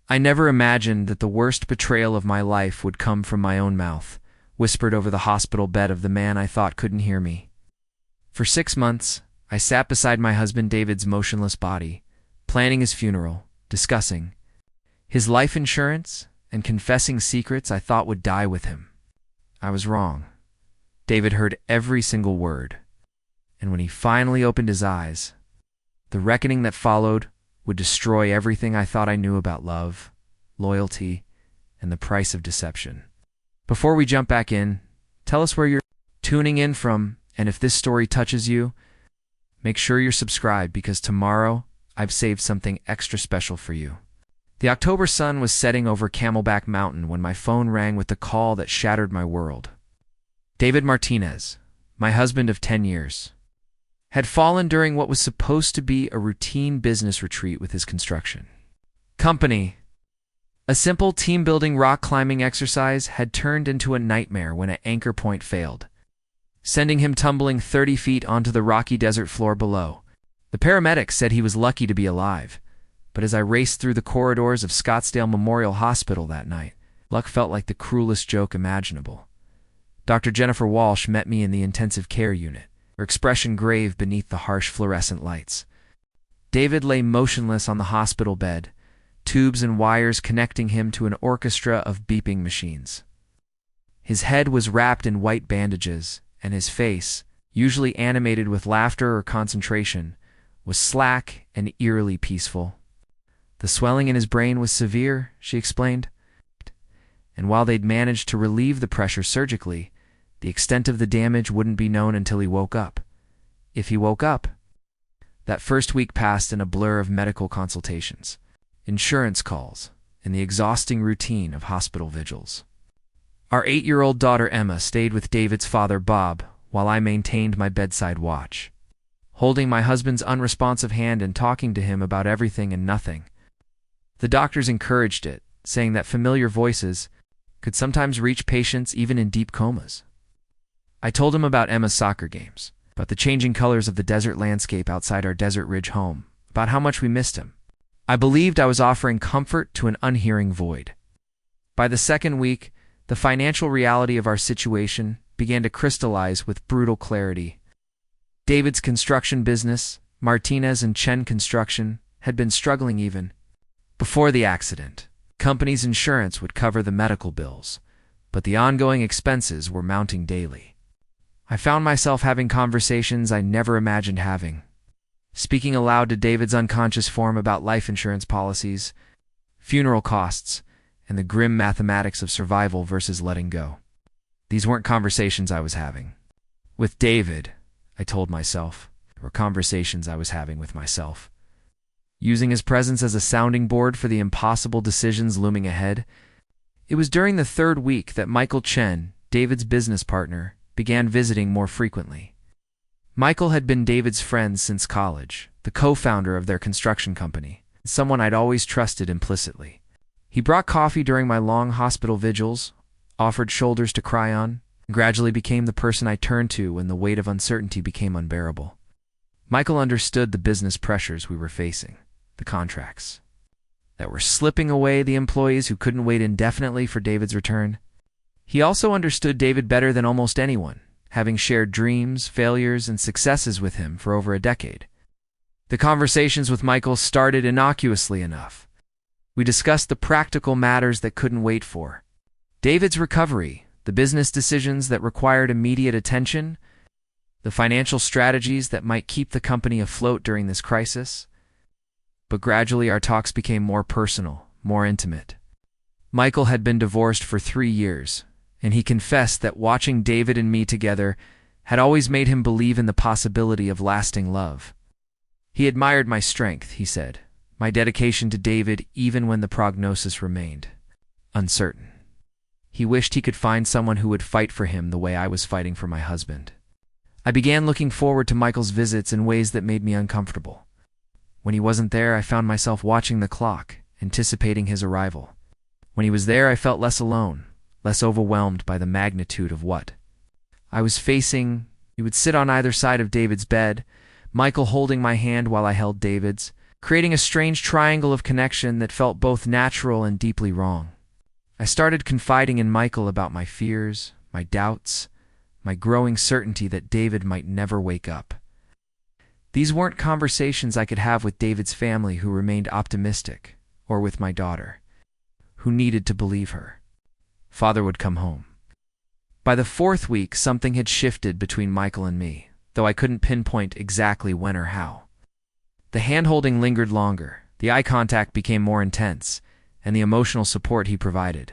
I never imagined that the worst betrayal of my life would come from my own mouth, whispered over the hospital bed of the man I thought couldn't hear me. For 6 months, I sat beside my husband David's motionless body, planning his funeral, discussing his life insurance, and confessing secrets I thought would die with him. I was wrong. David heard every single word, and when he finally opened his eyes, the reckoning that followed would destroy everything I thought I knew about love, loyalty, and the price of deception. Before we jump back in, tell us where you're tuning in from, and if this story touches you, make sure you're subscribed because tomorrow I've saved something extra special for you. The October sun was setting over Camelback Mountain when my phone rang with the call that shattered my world. David Martinez, my husband of 10 years, had fallen during what was supposed to be a routine business retreat with his construction company. A simple team-building rock climbing exercise had turned into a nightmare when an anchor point failed, sending him tumbling 30 feet onto the rocky desert floor below. The paramedics said he was lucky to be alive, but as I raced through the corridors of Scottsdale Memorial Hospital that night, luck felt like the cruelest joke imaginable. Dr. Jennifer Walsh met me in the intensive care unit, her expression grave beneath the harsh fluorescent lights. David lay motionless on the hospital bed, tubes and wires connecting him to an orchestra of beeping machines. His head was wrapped in white bandages, and his face, usually animated with laughter or concentration, was slack and eerily peaceful. The swelling in his brain was severe, she explained, and while they'd managed to relieve the pressure surgically, the extent of the damage wouldn't be known until he woke up. If he woke up, that first week passed in a blur of medical consultations, insurance calls, and the exhausting routine of hospital vigils. Our 8-year-old daughter Emma stayed with David's father Bob while I maintained my bedside watch, holding my husband's unresponsive hand and talking to him about everything and nothing. The doctors encouraged it, saying that familiar voices could sometimes reach patients even in deep comas. I told him about Emma's soccer games, about the changing colors of the desert landscape outside our Desert Ridge home, about how much we missed him. I believed I was offering comfort to an unhearing void. By the second week, the financial reality of our situation began to crystallize with brutal clarity. David's construction business, Martinez and Chen Construction, had been struggling even before the accident. The company's insurance would cover the medical bills, but the ongoing expenses were mounting daily. I found myself having conversations I never imagined having, speaking aloud to David's unconscious form about life insurance policies, funeral costs, and the grim mathematics of survival versus letting go. These weren't conversations I was having with David, I told myself. They were conversations I was having with myself. Using his presence as a sounding board for the impossible decisions looming ahead, it was during the 3rd week that Michael Chen, David's business partner, began visiting more frequently. Michael had been David's friend since college, the co-founder of their construction company, someone I'd always trusted implicitly. He brought coffee during my long hospital vigils, offered shoulders to cry on, and gradually became the person I turned to when the weight of uncertainty became unbearable. Michael understood the business pressures we were facing, the contracts that were slipping away, the employees who couldn't wait indefinitely for David's return. He also understood David better than almost anyone, having shared dreams, failures, and successes with him for over a decade. The conversations with Michael started innocuously enough. We discussed the practical matters that couldn't wait for David's recovery, the business decisions that required immediate attention, the financial strategies that might keep the company afloat during this crisis. But gradually our talks became more personal, more intimate. Michael had been divorced for 3 years, and he confessed that watching David and me together had always made him believe in the possibility of lasting love. He admired my strength, he said, my dedication to David even when the prognosis remained uncertain. He wished he could find someone who would fight for him the way I was fighting for my husband. I began looking forward to Michael's visits in ways that made me uncomfortable. When he wasn't there, I found myself watching the clock, anticipating his arrival. When he was there, I felt less alone, less overwhelmed by the magnitude of what I was facing. He would sit on either side of David's bed, Michael holding my hand while I held David's, creating a strange triangle of connection that felt both natural and deeply wrong. I started confiding in Michael about my fears, my doubts, my growing certainty that David might never wake up. These weren't conversations I could have with David's family, who remained optimistic, or with my daughter, who needed to believe her. Father would come home. By the 4th week, something had shifted between Michael and me, though I couldn't pinpoint exactly when or how. The hand-holding lingered longer, the eye contact became more intense, and the emotional support he provided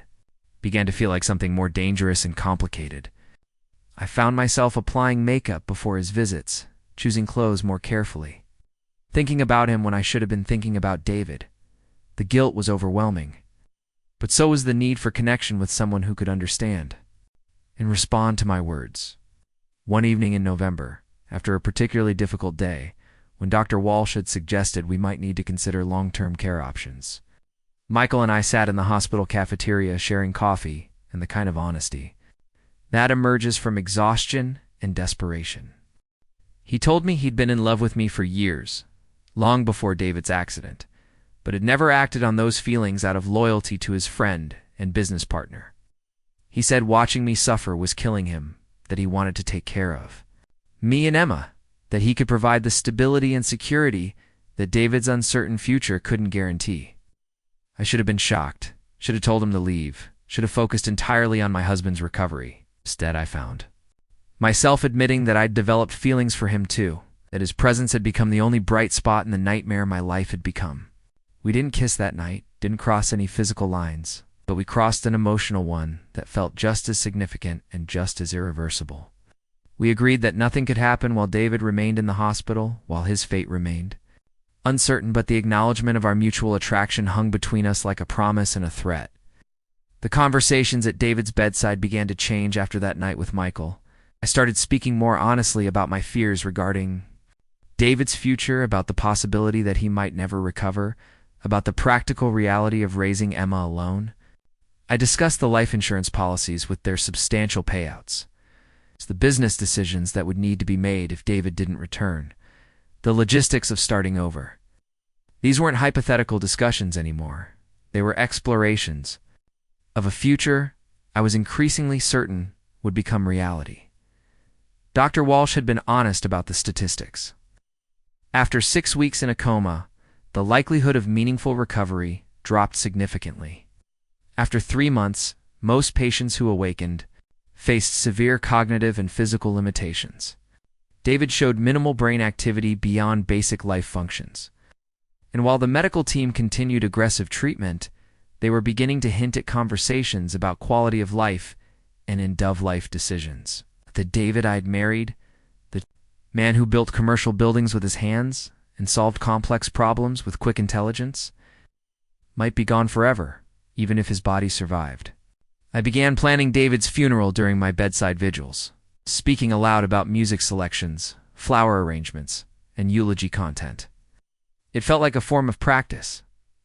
began to feel like something more dangerous and complicated. I found myself applying makeup before his visits, choosing clothes more carefully, thinking about him when I should have been thinking about David. The guilt was overwhelming, but so was the need for connection with someone who could understand and respond to my words. One evening in November, after a particularly difficult day, when Dr. Walsh had suggested we might need to consider long-term care options, Michael and I sat in the hospital cafeteria sharing coffee and the kind of honesty that emerges from exhaustion and desperation. He told me he'd been in love with me for years, long before David's accident, but had never acted on those feelings out of loyalty to his friend and business partner. He said watching me suffer was killing him, that he wanted to take care of me and Emma, that he could provide the stability and security that David's uncertain future couldn't guarantee. I should have been shocked, should have told him to leave, should have focused entirely on my husband's recovery. Instead, I found myself admitting that I'd developed feelings for him too, that his presence had become the only bright spot in the nightmare my life had become. We didn't kiss that night, didn't cross any physical lines, but we crossed an emotional one that felt just as significant and just as irreversible. We agreed that nothing could happen while David remained in the hospital, while his fate remained uncertain, but the acknowledgement of our mutual attraction hung between us like a promise and a threat. The conversations at David's bedside began to change after that night with Michael. I started speaking more honestly about my fears regarding David's future, about the possibility that he might never recover, about the practical reality of raising Emma alone. I discussed the life insurance policies with their substantial payouts, the business decisions that would need to be made if David didn't return, the logistics of starting over. These weren't hypothetical discussions anymore. They were explorations of a future I was increasingly certain would become reality. Dr. Walsh had been honest about the statistics. After 6 weeks in a coma, the likelihood of meaningful recovery dropped significantly. After 3 months, most patients who awakened faced severe cognitive and physical limitations. David showed minimal brain activity beyond basic life functions. And while the medical team continued aggressive treatment, they were beginning to hint at conversations about quality of life and end-of life decisions. The David I'd married, the man who built commercial buildings with his hands and solved complex problems with quick intelligence, might be gone forever, even if his body survived. I began planning David's funeral during my bedside vigils, speaking aloud about music selections, flower arrangements, and eulogy content. It felt like a form of practice,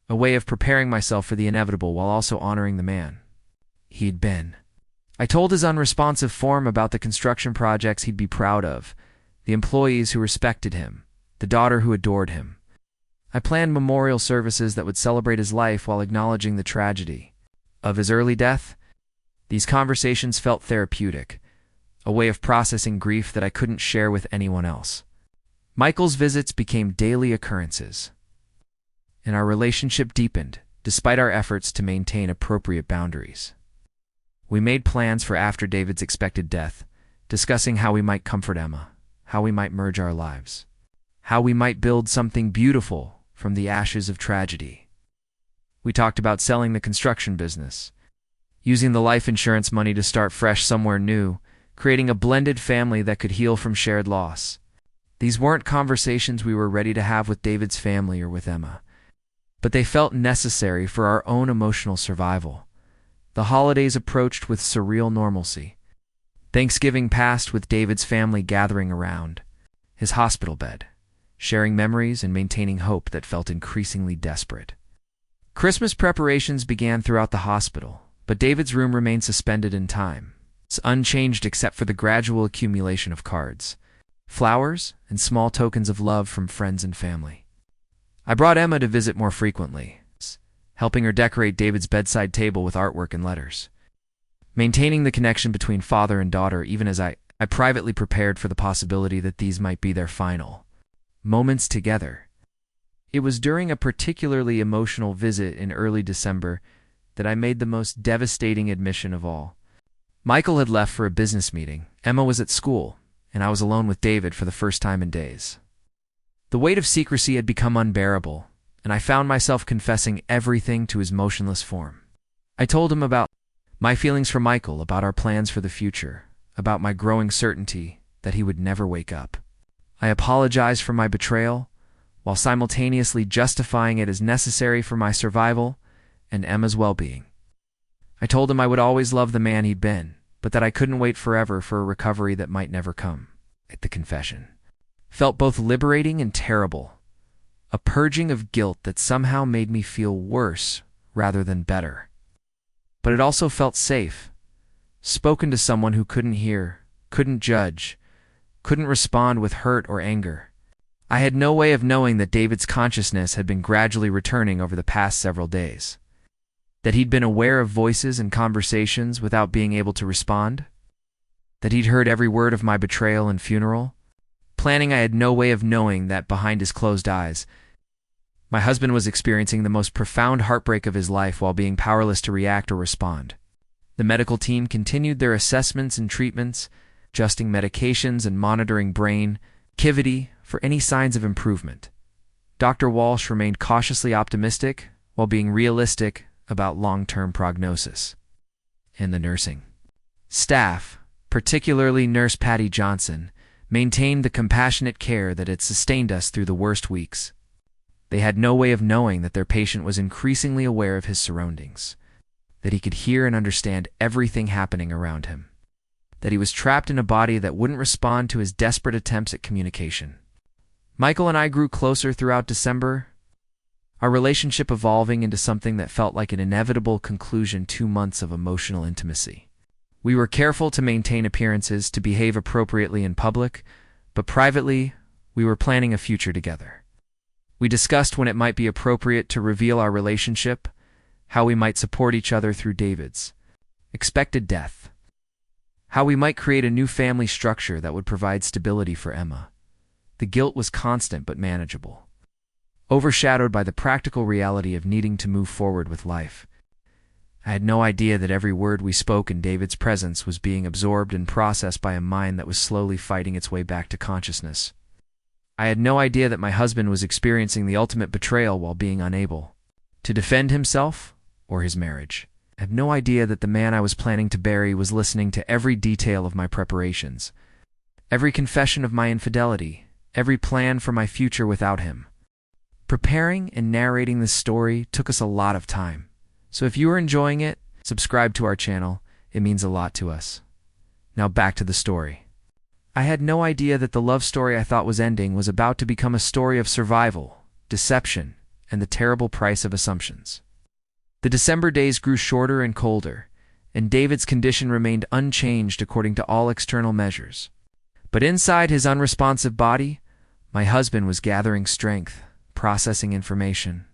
a way of preparing myself for the inevitable while also honoring the man he'd been. I told his unresponsive form about the construction projects he'd be proud of, the employees who respected him, the daughter who adored him. I planned memorial services that would celebrate his life while acknowledging the tragedy of his early death. These conversations felt therapeutic, a way of processing grief that I couldn't share with anyone else. Michael's visits became daily occurrences, and our relationship deepened, despite our efforts to maintain appropriate boundaries. We made plans for after David's expected death, discussing how we might comfort Emma, how we might merge our lives, how we might build something beautiful from the ashes of tragedy. We talked about selling the construction business, using the life insurance money to start fresh somewhere new, creating a blended family that could heal from shared loss. These weren't conversations we were ready to have with David's family or with Emma, but they felt necessary for our own emotional survival. The holidays approached with surreal normalcy. Thanksgiving passed with David's family gathering around his hospital bed, sharing memories and maintaining hope that felt increasingly desperate. Christmas preparations began throughout the hospital, but David's room remained suspended in time. It's unchanged except for the gradual accumulation of cards, flowers, and small tokens of love from friends and family. I brought Emma to visit more frequently, helping her decorate David's bedside table with artwork and letters. Maintaining the connection between father and daughter even as I privately prepared for the possibility that these might be their final moments together. It was during a particularly emotional visit in early December that I made the most devastating admission of all. Michael had left for a business meeting, Emma was at school, and I was alone with David for the first time in days. The weight of secrecy had become unbearable, and I found myself confessing everything to his motionless form. I told him about my feelings for Michael, about our plans for the future, about my growing certainty that he would never wake up. I apologized for my betrayal, while simultaneously justifying it as necessary for my survival and Emma's well-being. I told him I would always love the man he'd been, but that I couldn't wait forever for a recovery that might never come. The confession felt both liberating and terrible, a purging of guilt that somehow made me feel worse rather than better. But it also felt safe, spoken to someone who couldn't hear, couldn't judge, couldn't respond with hurt or anger. I had no way of knowing that David's consciousness had been gradually returning over the past several days, that he'd been aware of voices and conversations without being able to respond, that he'd heard every word of my betrayal and funeral. Planning, I had no way of knowing that behind his closed eyes, my husband was experiencing the most profound heartbreak of his life while being powerless to react or respond. The medical team continued their assessments and treatments, adjusting medications and monitoring brain activity for any signs of improvement. Dr. Walsh remained cautiously optimistic while being realistic about long-term prognosis. And the nursing staff, particularly Nurse Patty Johnson, maintained the compassionate care that had sustained us through the worst weeks. They had no way of knowing that their patient was increasingly aware of his surroundings, that he could hear and understand everything happening around him, that he was trapped in a body that wouldn't respond to his desperate attempts at communication. Michael and I grew closer throughout December, our relationship evolving into something that felt like an inevitable conclusion. 2 months of emotional intimacy. We were careful to maintain appearances, to behave appropriately in public, but privately, we were planning a future together. We discussed when it might be appropriate to reveal our relationship, how we might support each other through David's expected death, how we might create a new family structure that would provide stability for Emma. The guilt was constant but manageable, overshadowed by the practical reality of needing to move forward with life. I had no idea that every word we spoke in David's presence was being absorbed and processed by a mind that was slowly fighting its way back to consciousness. I had no idea that my husband was experiencing the ultimate betrayal while being unable to defend himself or his marriage. I had no idea that the man I was planning to bury was listening to every detail of my preparations, every confession of my infidelity, every plan for my future without him. Preparing and narrating this story took us a lot of time. So if you are enjoying it, subscribe to our channel. It means a lot to us. Now back to the story. I had no idea that the love story I thought was ending was about to become a story of survival, deception, and the terrible price of assumptions. The December days grew shorter and colder, and David's condition remained unchanged according to all external measures. But inside his unresponsive body, my husband was gathering strength, processing information,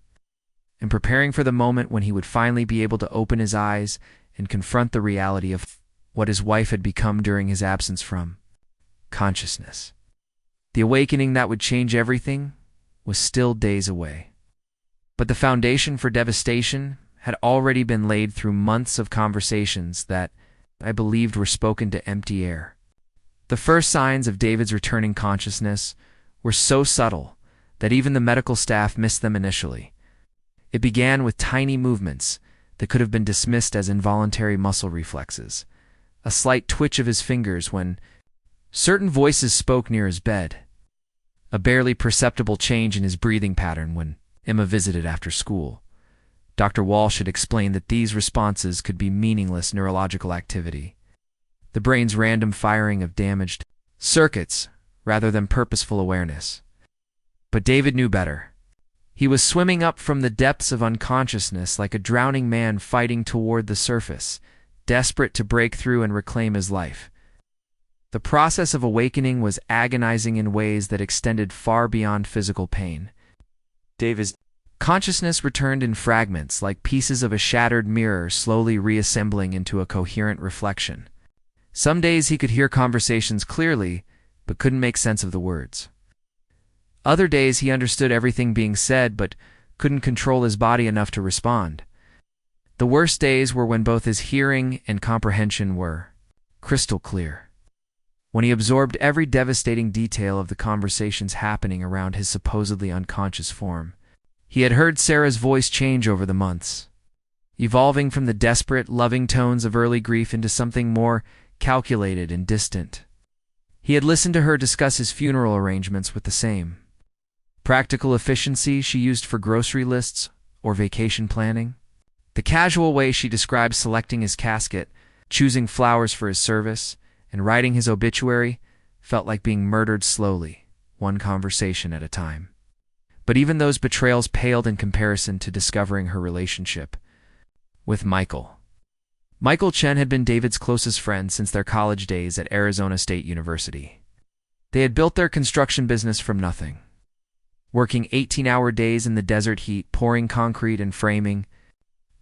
and preparing for the moment when he would finally be able to open his eyes and confront the reality of what his wife had become during his absence from consciousness. The awakening that would change everything was still days away. But the foundation for devastation had already been laid through months of conversations that I believed were spoken to empty air. The first signs of David's returning consciousness were so subtle that even the medical staff missed them initially. It began with tiny movements that could have been dismissed as involuntary muscle reflexes, a slight twitch of his fingers when certain voices spoke near his bed, a barely perceptible change in his breathing pattern when Emma visited after school. Dr. Walsh had explained that these responses could be meaningless neurological activity, the brain's random firing of damaged circuits rather than purposeful awareness. But David knew better. He was swimming up from the depths of unconsciousness like a drowning man fighting toward the surface, desperate to break through and reclaim his life. The process of awakening was agonizing in ways that extended far beyond physical pain. David's consciousness returned in fragments, like pieces of a shattered mirror slowly reassembling into a coherent reflection. Some days he could hear conversations clearly, but couldn't make sense of the words. Other days he understood everything being said, but couldn't control his body enough to respond. The worst days were when both his hearing and comprehension were crystal clear. When he absorbed every devastating detail of the conversations happening around his supposedly unconscious form. He had heard Sarah's voice change over the months, evolving from the desperate, loving tones of early grief into something more calculated and distant. He had listened to her discuss his funeral arrangements with the same practical efficiency she used for grocery lists or vacation planning. The casual way she described selecting his casket, choosing flowers for his service, and writing his obituary felt like being murdered slowly, one conversation at a time. But even those betrayals paled in comparison to discovering her relationship with Michael. Michael Chen had been David's closest friend since their college days at Arizona State University. They had built their construction business from nothing, working 18-hour days in the desert heat, pouring concrete and framing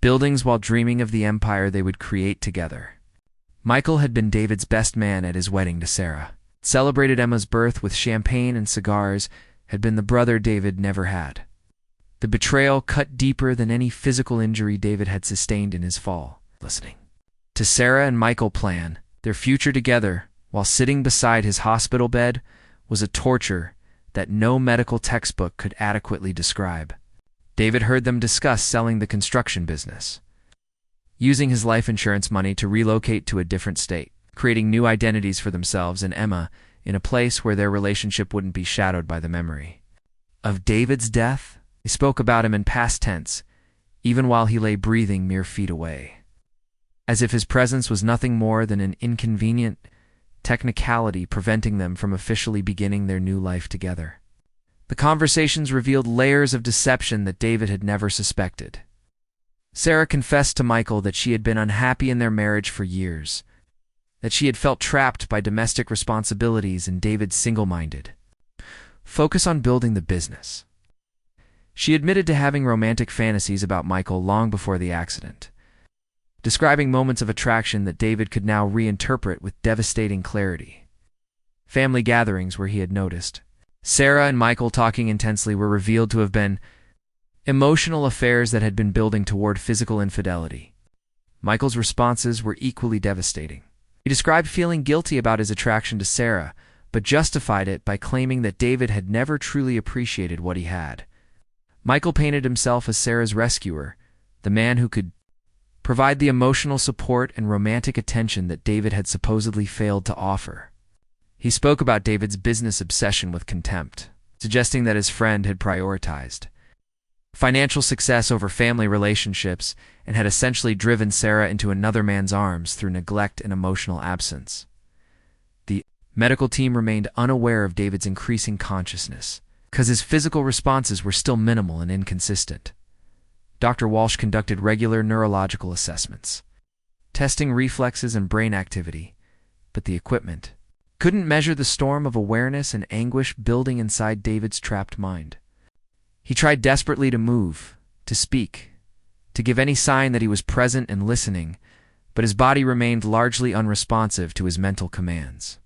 buildings while dreaming of the empire they would create together. Michael had been David's best man at his wedding to Sarah, celebrated Emma's birth with champagne and cigars, had been the brother David never had. The betrayal cut deeper than any physical injury David had sustained in his fall. Listening to Sarah and Michael plan their future together while sitting beside his hospital bed was a torture that no medical textbook could adequately describe. David heard them discuss selling the construction business, using his life insurance money to relocate to a different state, creating new identities for themselves and Emma in a place where their relationship wouldn't be shadowed by the memory of David's death. They spoke about him in past tense, even while he lay breathing mere feet away, as if his presence was nothing more than an inconvenient technicality preventing them from officially beginning their new life together. The conversations revealed layers of deception that David had never suspected. Sarah confessed to Michael that she had been unhappy in their marriage for years, that she had felt trapped by domestic responsibilities and David's single-minded focus on building the business. She admitted to having romantic fantasies about Michael long before the accident, describing moments of attraction that David could now reinterpret with devastating clarity. Family gatherings where he had noticed Sarah and Michael talking intensely were revealed to have been emotional affairs that had been building toward physical infidelity. Michael's responses were equally devastating. He described feeling guilty about his attraction to Sarah, but justified it by claiming that David had never truly appreciated what he had. Michael painted himself as Sarah's rescuer, the man who could provide the emotional support and romantic attention that David had supposedly failed to offer. He spoke about David's business obsession with contempt, suggesting that his friend had prioritized financial success over family relationships and had essentially driven Sarah into another man's arms through neglect and emotional absence. The medical team remained unaware of David's increasing consciousness, because his physical responses were still minimal and inconsistent. Dr. Walsh conducted regular neurological assessments, testing reflexes and brain activity, but the equipment couldn't measure the storm of awareness and anguish building inside David's trapped mind. He tried desperately to move, to speak, to give any sign that he was present and listening, but his body remained largely unresponsive to his mental commands.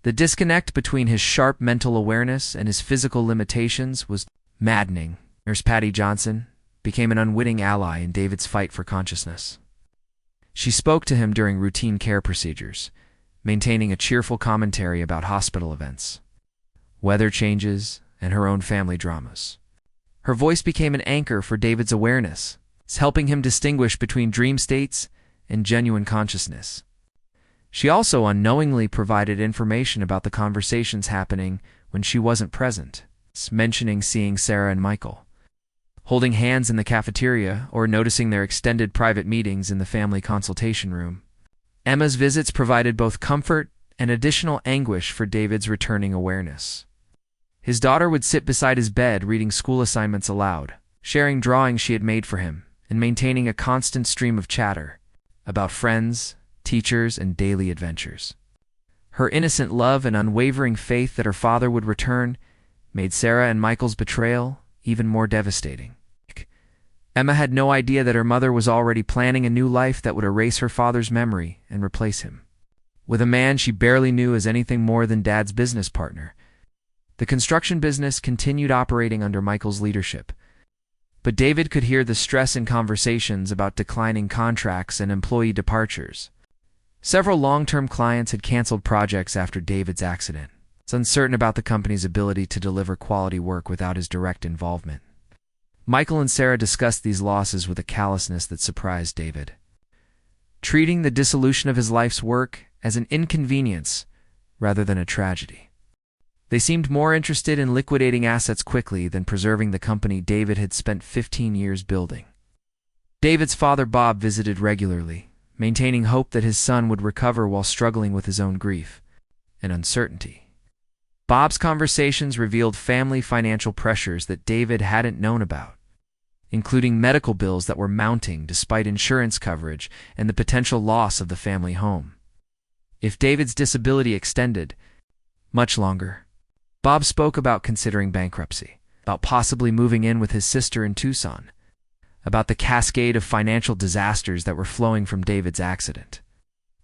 The disconnect between his sharp mental awareness and his physical limitations was maddening. Nurse Patty Johnson became an unwitting ally in David's fight for consciousness. She spoke to him during routine care procedures, maintaining a cheerful commentary about hospital events, weather changes, and her own family dramas. Her voice became an anchor for David's awareness, helping him distinguish between dream states and genuine consciousness. She also unknowingly provided information about the conversations happening when she wasn't present, mentioning seeing Sarah and Michael, holding hands in the cafeteria, or noticing their extended private meetings in the family consultation room. Emma's visits provided both comfort and additional anguish for David's returning awareness. His daughter would sit beside his bed reading school assignments aloud, sharing drawings she had made for him, and maintaining a constant stream of chatter about friends, teachers, and daily adventures. Her innocent love and unwavering faith that her father would return made Sarah and Michael's betrayal even more devastating. Emma had no idea that her mother was already planning a new life that would erase her father's memory and replace him with a man she barely knew as anything more than Dad's business partner. The construction business continued operating under Michael's leadership, but David could hear the stress in conversations about declining contracts and employee departures. Several long-term clients had canceled projects after David's accident. It's uncertain about the company's ability to deliver quality work without his direct involvement. Michael and Sarah discussed these losses with a callousness that surprised David, treating the dissolution of his life's work as an inconvenience rather than a tragedy. They seemed more interested in liquidating assets quickly than preserving the company David had spent 15 years building. David's father, Bob, visited regularly, maintaining hope that his son would recover while struggling with his own grief and uncertainty. Bob's conversations revealed family financial pressures that David hadn't known about, including medical bills that were mounting despite insurance coverage and the potential loss of the family home. If David's disability extended much longer, Bob spoke about considering bankruptcy, about possibly moving in with his sister in Tucson, about the cascade of financial disasters that were flowing from David's accident.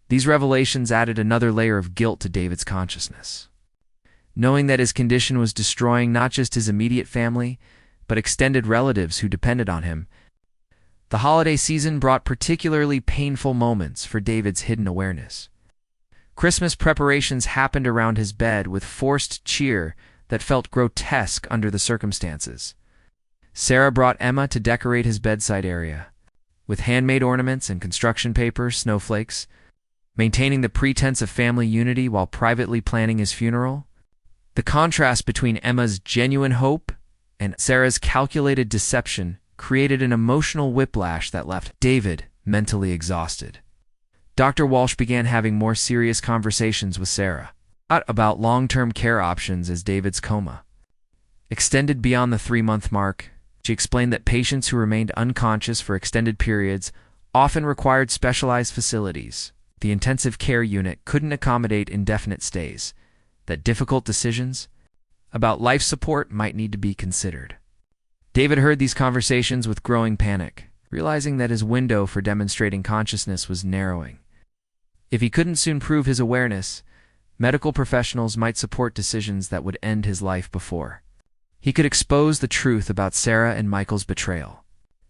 These revelations added another layer of guilt to David's consciousness, knowing that his condition was destroying not just his immediate family, but extended relatives who depended on him. The holiday season brought particularly painful moments for David's hidden awareness. Christmas preparations happened around his bed with forced cheer that felt grotesque under the circumstances. Sarah brought Emma to decorate his bedside area, with handmade ornaments and construction paper, snowflakes, maintaining the pretense of family unity while privately planning his funeral. The contrast between Emma's genuine hope and Sarah's calculated deception created an emotional whiplash that left David mentally exhausted. Dr. Walsh began having more serious conversations with Sarah about long-term care options as David's coma extended beyond the 3-month mark. She explained that patients who remained unconscious for extended periods often required specialized facilities. The intensive care unit couldn't accommodate indefinite stays, that difficult decisions about life support might need to be considered. David heard these conversations with growing panic, realizing that his window for demonstrating consciousness was narrowing. If he couldn't soon prove his awareness, medical professionals might support decisions that would end his life before he could expose the truth about Sarah and Michael's betrayal.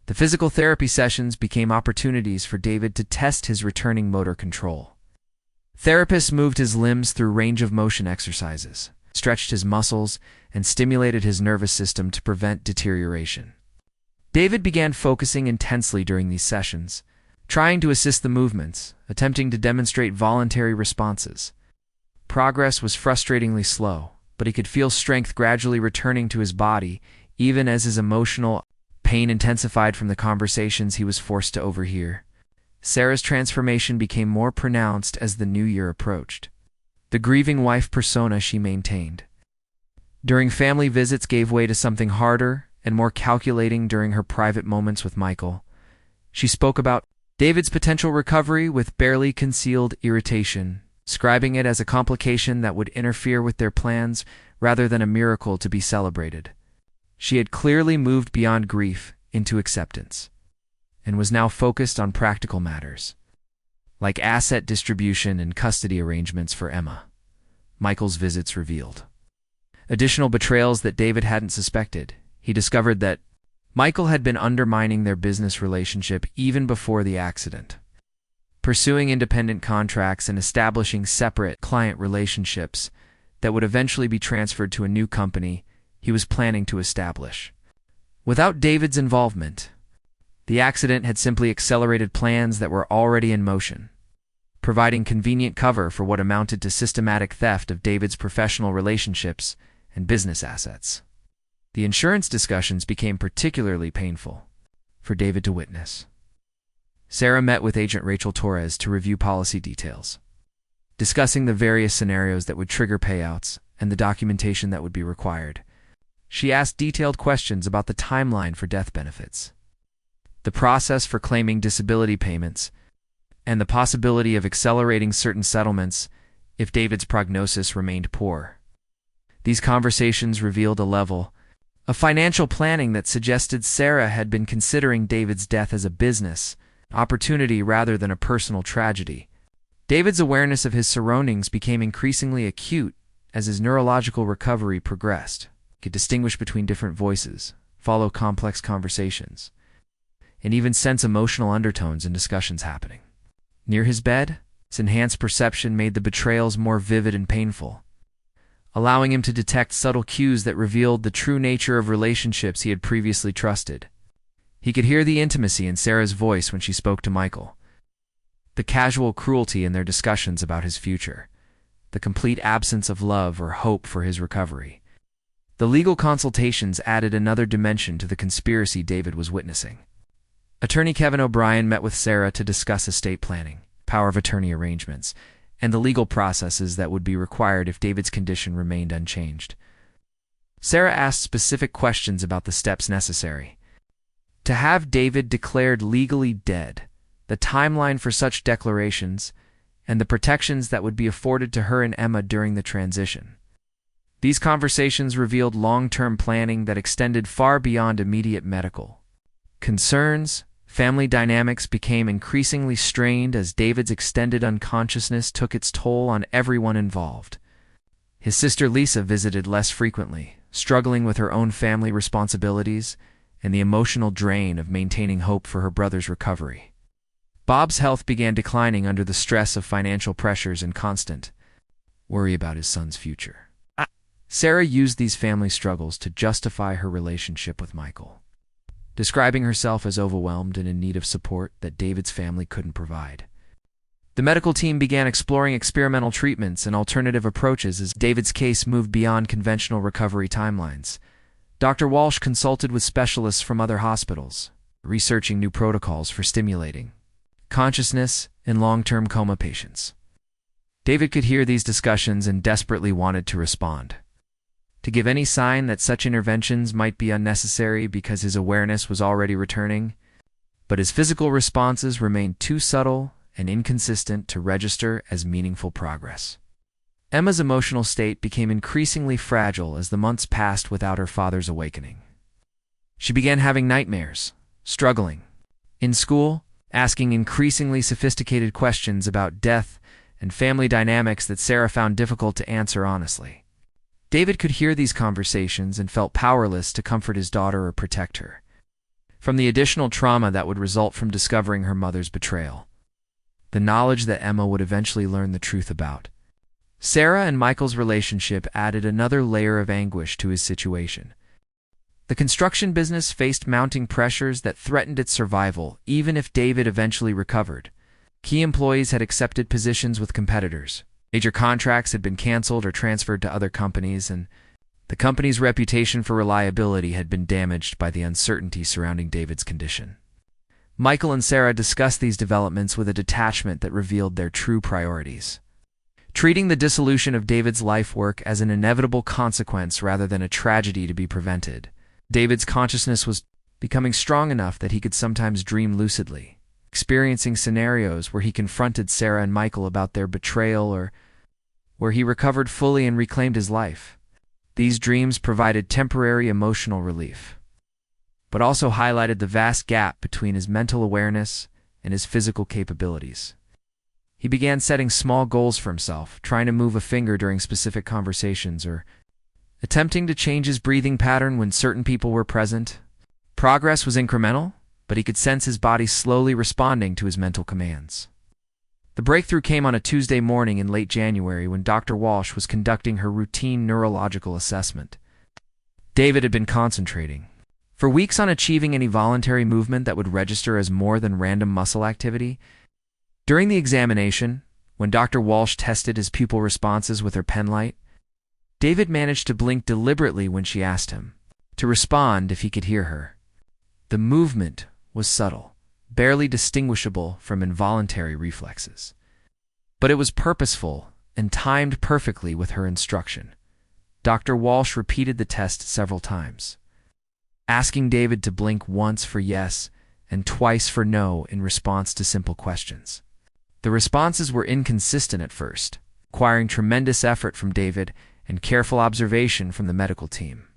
The physical therapy sessions became opportunities for David to test his returning motor control. Therapists moved his limbs through range of motion exercises, stretched his muscles, and stimulated his nervous system to prevent deterioration. David began focusing intensely during these sessions, trying to assist the movements, attempting to demonstrate voluntary responses. Progress was frustratingly slow, but he could feel strength gradually returning to his body, even as his emotional pain intensified from the conversations he was forced to overhear. Sarah's transformation became more pronounced as the new year approached. The grieving wife persona she maintained during family visits gave way to something harder and more calculating during her private moments with Michael. She spoke about David's potential recovery with barely concealed irritation, describing it as a complication that would interfere with their plans rather than a miracle to be celebrated. She had clearly moved beyond grief into acceptance, and was now focused on practical matters, like asset distribution and custody arrangements for Emma. Michael's visits revealed additional betrayals that David hadn't suspected. He discovered that Michael had been undermining their business relationship even before the accident, pursuing independent contracts and establishing separate client relationships that would eventually be transferred to a new company he was planning to establish. Without David's involvement, the accident had simply accelerated plans that were already in motion, providing convenient cover for what amounted to systematic theft of David's professional relationships and business assets. The insurance discussions became particularly painful for David to witness. Sarah met with Agent Rachel Torres to review policy details, discussing the various scenarios that would trigger payouts and the documentation that would be required. She asked detailed questions about the timeline for death benefits, the process for claiming disability payments, and the possibility of accelerating certain settlements if David's prognosis remained poor. These conversations revealed a level a financial planning that suggested Sarah had been considering David's death as a business opportunity rather than a personal tragedy. David's awareness of his surroundings became increasingly acute as his neurological recovery progressed. He could distinguish between different voices, follow complex conversations, and even sense emotional undertones in discussions happening. Near his bed, his enhanced perception made the betrayals more vivid and painful, allowing him to detect subtle cues that revealed the true nature of relationships he had previously trusted. He could hear the intimacy in Sarah's voice when she spoke to Michael, the casual cruelty in their discussions about his future, the complete absence of love or hope for his recovery. The legal consultations added another dimension to the conspiracy David was witnessing. Attorney Kevin O'Brien met with Sarah to discuss estate planning, power of attorney arrangements, and the legal processes that would be required if David's condition remained unchanged. Sarah asked specific questions about the steps necessary to have David declared legally dead, the timeline for such declarations, and the protections that would be afforded to her and Emma during the transition. These conversations revealed long-term planning that extended far beyond immediate medical concerns. Family dynamics became increasingly strained as David's extended unconsciousness took its toll on everyone involved. His sister Lisa visited less frequently, struggling with her own family responsibilities and the emotional drain of maintaining hope for her brother's recovery. Bob's health began declining under the stress of financial pressures and constant worry about his son's future. Sarah used these family struggles to justify her relationship with Michael, describing herself as overwhelmed and in need of support that David's family couldn't provide. The medical team began exploring experimental treatments and alternative approaches as David's case moved beyond conventional recovery timelines. Dr. Walsh consulted with specialists from other hospitals, researching new protocols for stimulating consciousness in long-term coma patients. David could hear these discussions and desperately wanted to respond, to give any sign that such interventions might be unnecessary because his awareness was already returning, but his physical responses remained too subtle and inconsistent to register as meaningful progress. Emma's emotional state became increasingly fragile as the months passed without her father's awakening. She began having nightmares, struggling in school, asking increasingly sophisticated questions about death and family dynamics that Sarah found difficult to answer honestly. David could hear these conversations and felt powerless to comfort his daughter or protect her from the additional trauma that would result from discovering her mother's betrayal. The knowledge that Emma would eventually learn the truth about Sarah and Michael's relationship added another layer of anguish to his situation. The construction business faced mounting pressures that threatened its survival, even if David eventually recovered. Key employees had accepted positions with competitors. Major contracts had been canceled or transferred to other companies, and the company's reputation for reliability had been damaged by the uncertainty surrounding David's condition. Michael and Sarah discussed these developments with a detachment that revealed their true priorities, treating the dissolution of David's life work as an inevitable consequence rather than a tragedy to be prevented. David's consciousness was becoming strong enough that he could sometimes dream lucidly, experiencing scenarios where he confronted Sarah and Michael about their betrayal or where he recovered fully and reclaimed his life. These dreams provided temporary emotional relief, but also highlighted the vast gap between his mental awareness and his physical capabilities. He began setting small goals for himself, trying to move a finger during specific conversations or attempting to change his breathing pattern when certain people were present. Progress was incremental, but he could sense his body slowly responding to his mental commands. The breakthrough came on a Tuesday morning in late January when Dr. Walsh was conducting her routine neurological assessment. David had been concentrating for weeks on achieving any voluntary movement that would register as more than random muscle activity. During the examination, when Dr. Walsh tested his pupil responses with her pen light, David managed to blink deliberately when she asked him to respond if he could hear her. The movement was subtle, barely distinguishable from involuntary reflexes, but it was purposeful and timed perfectly with her instruction. Dr. Walsh repeated the test several times, asking David to blink once for yes and twice for no in response to simple questions. The responses were inconsistent at first, requiring tremendous effort from David and careful observation from the medical team.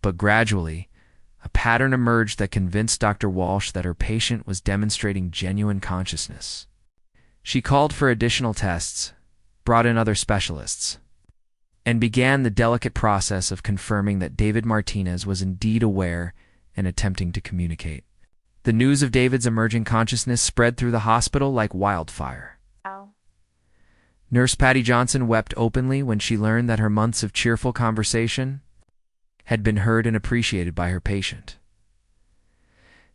But gradually, a pattern emerged that convinced Dr. Walsh that her patient was demonstrating genuine consciousness. She called for additional tests, brought in other specialists, and began the delicate process of confirming that David Martinez was indeed aware and attempting to communicate. The news of David's emerging consciousness spread through the hospital like wildfire. Ow. Nurse Patty Johnson wept openly when she learned that her months of cheerful conversation had been heard and appreciated by her patient.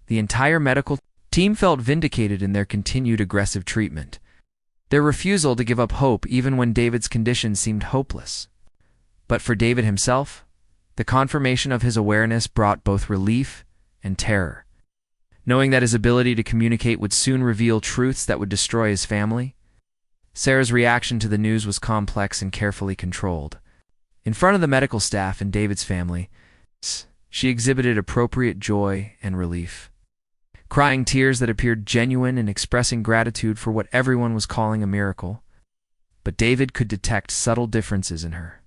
The entire medical team felt vindicated in their continued aggressive treatment, their refusal to give up hope even when David's condition seemed hopeless. But for David himself, the confirmation of his awareness brought both relief and terror. Knowing that his ability to communicate would soon reveal truths that would destroy his family, Sarah's reaction to the news was complex and carefully controlled. In front of the medical staff and David's family, she exhibited appropriate joy and relief, crying tears that appeared genuine and expressing gratitude for what everyone was calling a miracle. But David could detect subtle differences in her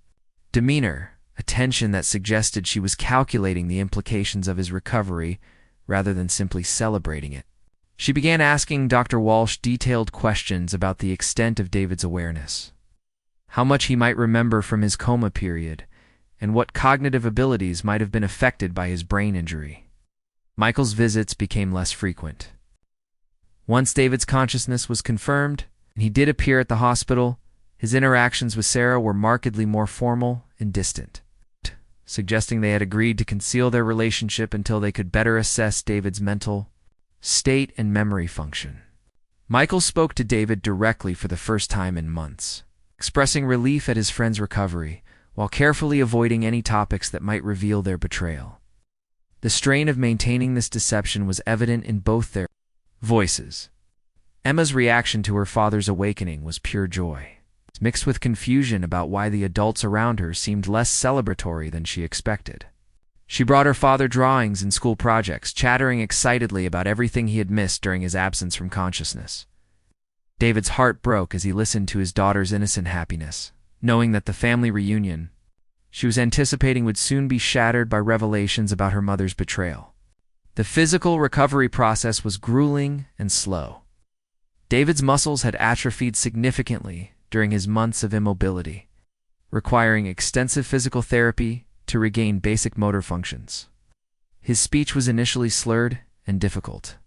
demeanor, a tension that suggested she was calculating the implications of his recovery rather than simply celebrating it. She began asking Dr. Walsh detailed questions about the extent of David's awareness, how much he might remember from his coma period, and what cognitive abilities might have been affected by his brain injury. Michael's visits became less frequent. Once David's consciousness was confirmed, and he did appear at the hospital, his interactions with Sarah were markedly more formal and distant, suggesting they had agreed to conceal their relationship until they could better assess David's mental state and memory function. Michael spoke to David directly for the first time in months, expressing relief at his friend's recovery, while carefully avoiding any topics that might reveal their betrayal. The strain of maintaining this deception was evident in both their voices. Emma's reaction to her father's awakening was pure joy, mixed with confusion about why the adults around her seemed less celebratory than she expected. She brought her father drawings and school projects, chattering excitedly about everything he had missed during his absence from consciousness. David's heart broke as he listened to his daughter's innocent happiness, knowing that the family reunion she was anticipating would soon be shattered by revelations about her mother's betrayal. The physical recovery process was grueling and slow. David's muscles had atrophied significantly during his months of immobility, requiring extensive physical therapy to regain basic motor functions. His speech was initially slurred and difficult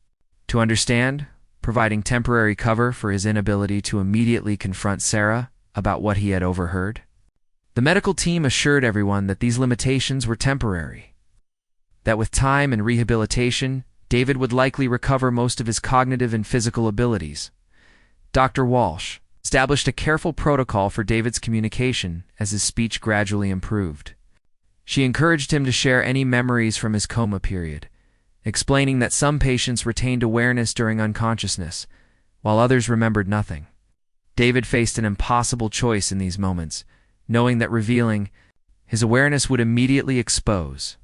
to understand, providing temporary cover for his inability to immediately confront Sarah about what he had overheard. The medical team assured everyone that these limitations were temporary, that with time and rehabilitation, David would likely recover most of his cognitive and physical abilities. Dr. Walsh established a careful protocol for David's communication as his speech gradually improved. She encouraged him to share any memories from his coma period, explaining that some patients retained awareness during unconsciousness, while others remembered nothing. David faced an impossible choice in these moments, knowing that revealing his awareness would immediately expose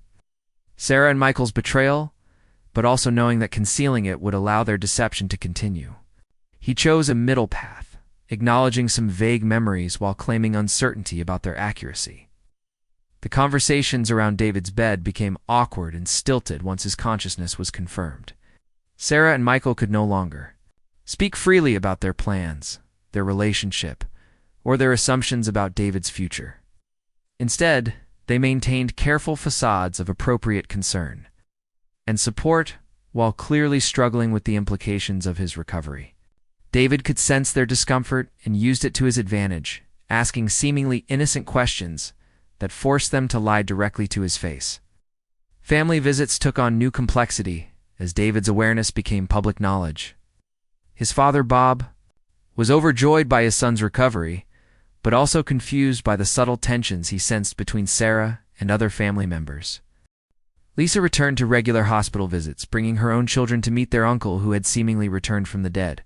Sarah and Michael's betrayal, but also knowing that concealing it would allow their deception to continue. He chose a middle path, acknowledging some vague memories while claiming uncertainty about their accuracy. The conversations around David's bed became awkward and stilted once his consciousness was confirmed. Sarah and Michael could no longer speak freely about their plans, their relationship, or their assumptions about David's future. Instead, they maintained careful facades of appropriate concern and support while clearly struggling with the implications of his recovery. David could sense their discomfort and used it to his advantage, asking seemingly innocent questions that forced them to lie directly to his face. Family visits took on new complexity as David's awareness became public knowledge. His father, Bob, was overjoyed by his son's recovery, but also confused by the subtle tensions he sensed between Sarah and other family members. Lisa returned to regular hospital visits, bringing her own children to meet their uncle who had seemingly returned from the dead.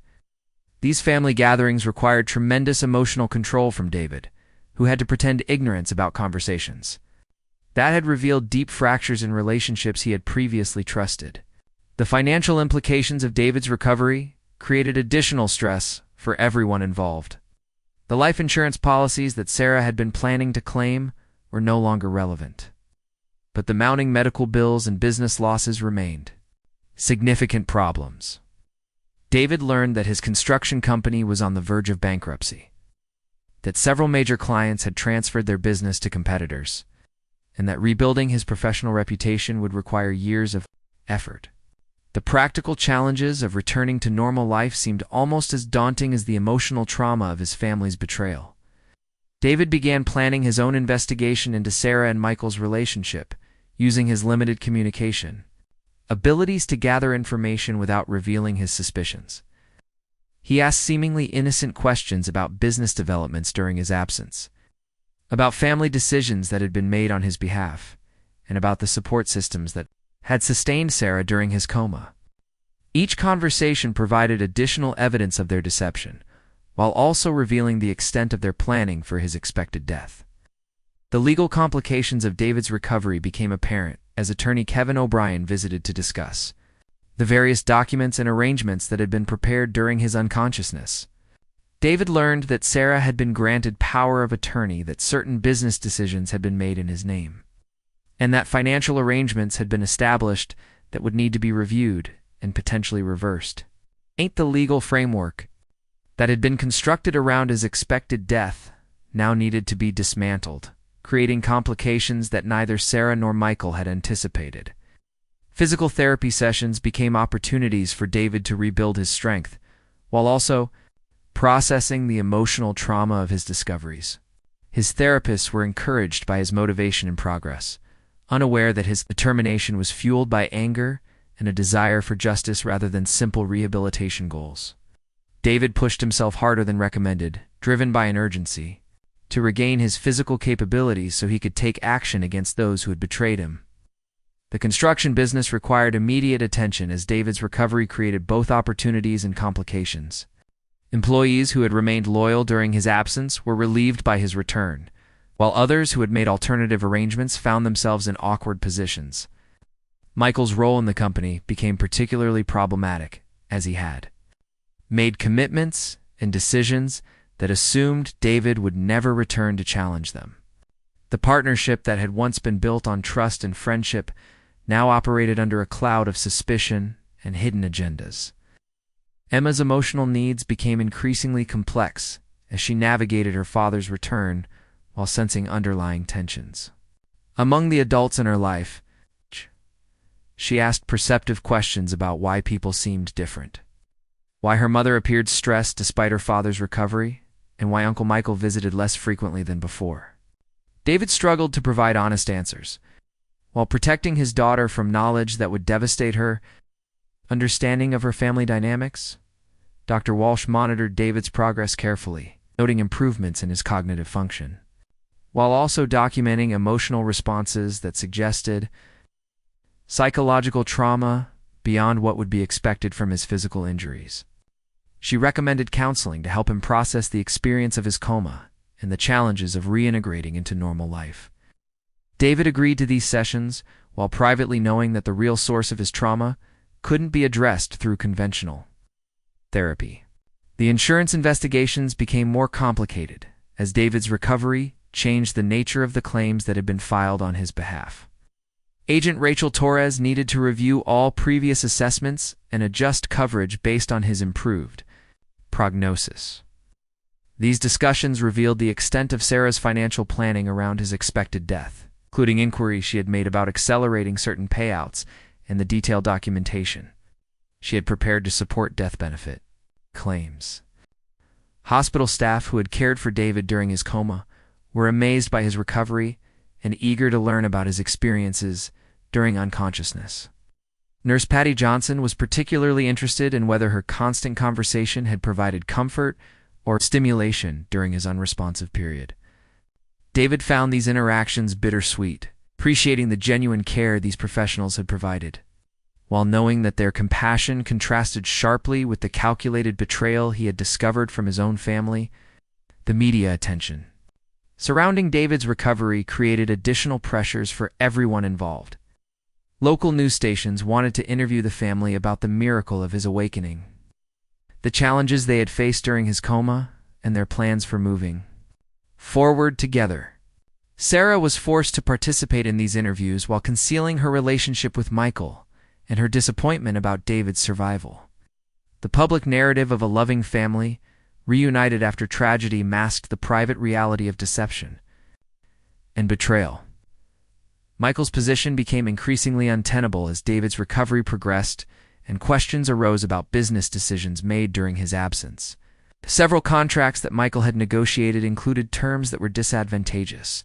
These family gatherings required tremendous emotional control from David, who had to pretend ignorance about conversations that had revealed deep fractures in relationships he had previously trusted. The financial implications of David's recovery created additional stress for everyone involved. The life insurance policies that Sarah had been planning to claim were no longer relevant. but the mounting medical bills and business losses remained significant problems. David learned that his construction company was on the verge of bankruptcy, that several major clients had transferred their business to competitors, and that rebuilding his professional reputation would require years of effort. The practical challenges of returning to normal life seemed almost as daunting as the emotional trauma of his family's betrayal. David began planning his own investigation into Sarah and Michael's relationship, using his limited communication abilities to gather information without revealing his suspicions. He asked seemingly innocent questions about business developments during his absence, about family decisions that had been made on his behalf, and about the support systems that had sustained Sarah during his coma. Each conversation provided additional evidence of their deception, while also revealing the extent of their planning for his expected death. The legal complications of David's recovery became apparent as attorney Kevin O'Brien visited to discuss the various documents and arrangements that had been prepared during his unconsciousness. David learned that Sarah had been granted power of attorney, that certain business decisions had been made in his name, and that financial arrangements had been established that would need to be reviewed and potentially reversed. The legal framework that had been constructed around his expected death now needed to be dismantled, creating complications that neither Sarah nor Michael had anticipated. Physical therapy sessions became opportunities for David to rebuild his strength, while also processing the emotional trauma of his discoveries. His therapists were encouraged by his motivation and progress, unaware that his determination was fueled by anger and a desire for justice rather than simple rehabilitation goals. David pushed himself harder than recommended, driven by an urgency to regain his physical capabilities so he could take action against those who had betrayed him. The construction business required immediate attention as David's recovery created both opportunities and complications. Employees who had remained loyal during his absence were relieved by his return, while others who had made alternative arrangements found themselves in awkward positions. Michael's role in the company became particularly problematic, as he had made commitments and decisions that assumed David would never return to challenge them. The partnership that had once been built on trust and friendship now operated under a cloud of suspicion and hidden agendas. Emma's emotional needs became increasingly complex as she navigated her father's return while sensing underlying tensions. Among the adults in her life, she asked perceptive questions about why people seemed different, why her mother appeared stressed despite her father's recovery, and why Uncle Michael visited less frequently than before. David struggled to provide honest answers, while protecting his daughter from knowledge that would devastate her understanding of her family dynamics. Dr. Walsh monitored David's progress carefully, noting improvements in his cognitive function, while also documenting emotional responses that suggested psychological trauma beyond what would be expected from his physical injuries. She recommended counseling to help him process the experience of his coma and the challenges of reintegrating into normal life. David agreed to these sessions while privately knowing that the real source of his trauma couldn't be addressed through conventional therapy. The insurance investigations became more complicated as David's recovery changed the nature of the claims that had been filed on his behalf. Agent Rachel Torres needed to review all previous assessments and adjust coverage based on his improved prognosis. These discussions revealed the extent of Sarah's financial planning around his expected death, including inquiries she had made about accelerating certain payouts and the detailed documentation she had prepared to support death benefit claims. Hospital staff who had cared for David during his coma were amazed by his recovery and eager to learn about his experiences during unconsciousness. Nurse Patty Johnson was particularly interested in whether her constant conversation had provided comfort or stimulation during his unresponsive period. David found these interactions bittersweet, appreciating the genuine care these professionals had provided, while knowing that their compassion contrasted sharply with the calculated betrayal he had discovered from his own family. The media attention surrounding David's recovery created additional pressures for everyone involved. Local news stations wanted to interview the family about the miracle of his awakening, the challenges they had faced during his coma, and their plans for moving forward together. Sarah was forced to participate in these interviews while concealing her relationship with Michael and her disappointment about David's survival. The public narrative of a loving family, reunited after tragedy, masked the private reality of deception and betrayal. Michael's position became increasingly untenable as David's recovery progressed, and questions arose about business decisions made during his absence. Several contracts that Michael had negotiated included terms that were disadvantageous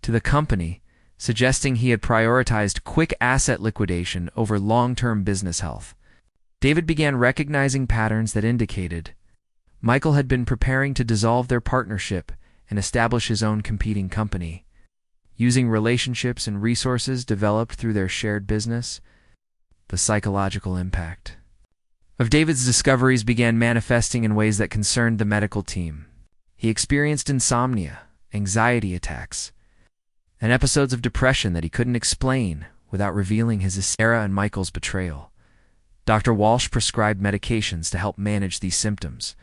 to the company, suggesting he had prioritized quick asset liquidation over long-term business health. David began recognizing patterns that indicated Michael had been preparing to dissolve their partnership and establish his own competing company. Using relationships and resources developed through their shared business, the psychological impact of David's discoveries began manifesting in ways that concerned the medical team. He experienced insomnia, anxiety attacks, and episodes of depression that he couldn't explain without revealing his Sarah and Michael's betrayal. Dr. Walsh prescribed medications to help manage these symptoms,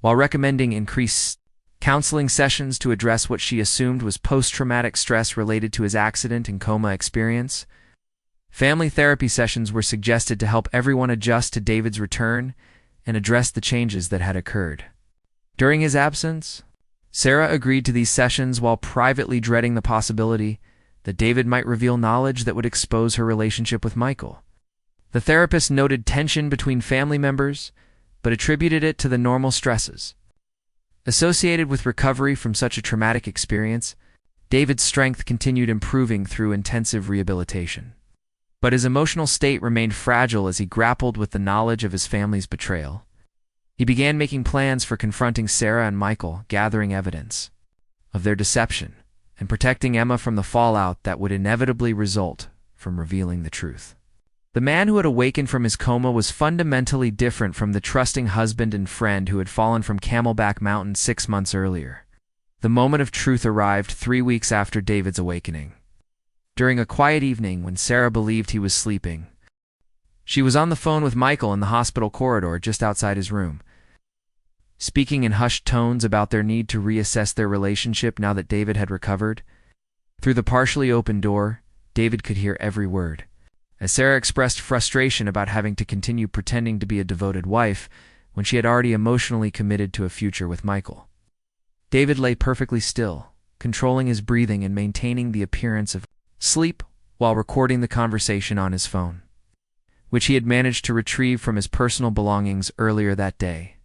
while recommending increased counseling sessions to address what she assumed was post-traumatic stress related to his accident and coma experience. Family therapy sessions were suggested to help everyone adjust to David's return and address the changes that had occurred. During his absence, Sarah agreed to these sessions while privately dreading the possibility that David might reveal knowledge that would expose her relationship with Michael. The therapist noted tension between family members, but attributed it to the normal stresses associated with recovery from such a traumatic experience. David's strength continued improving through intensive rehabilitation, but his emotional state remained fragile as he grappled with the knowledge of his family's betrayal. He began making plans for confronting Sarah and Michael, gathering evidence of their deception, and protecting Emma from the fallout that would inevitably result from revealing the truth. The man who had awakened from his coma was fundamentally different from the trusting husband and friend who had fallen from Camelback Mountain 6 months earlier. The moment of truth arrived 3 weeks after David's awakening. During a quiet evening when Sarah believed he was sleeping, she was on the phone with Michael in the hospital corridor just outside his room, speaking in hushed tones about their need to reassess their relationship now that David had recovered. Through the partially open door, David could hear every word, as Sarah expressed frustration about having to continue pretending to be a devoted wife when she had already emotionally committed to a future with Michael. David lay perfectly still, controlling his breathing and maintaining the appearance of sleep while recording the conversation on his phone, which he had managed to retrieve from his personal belongings earlier that day.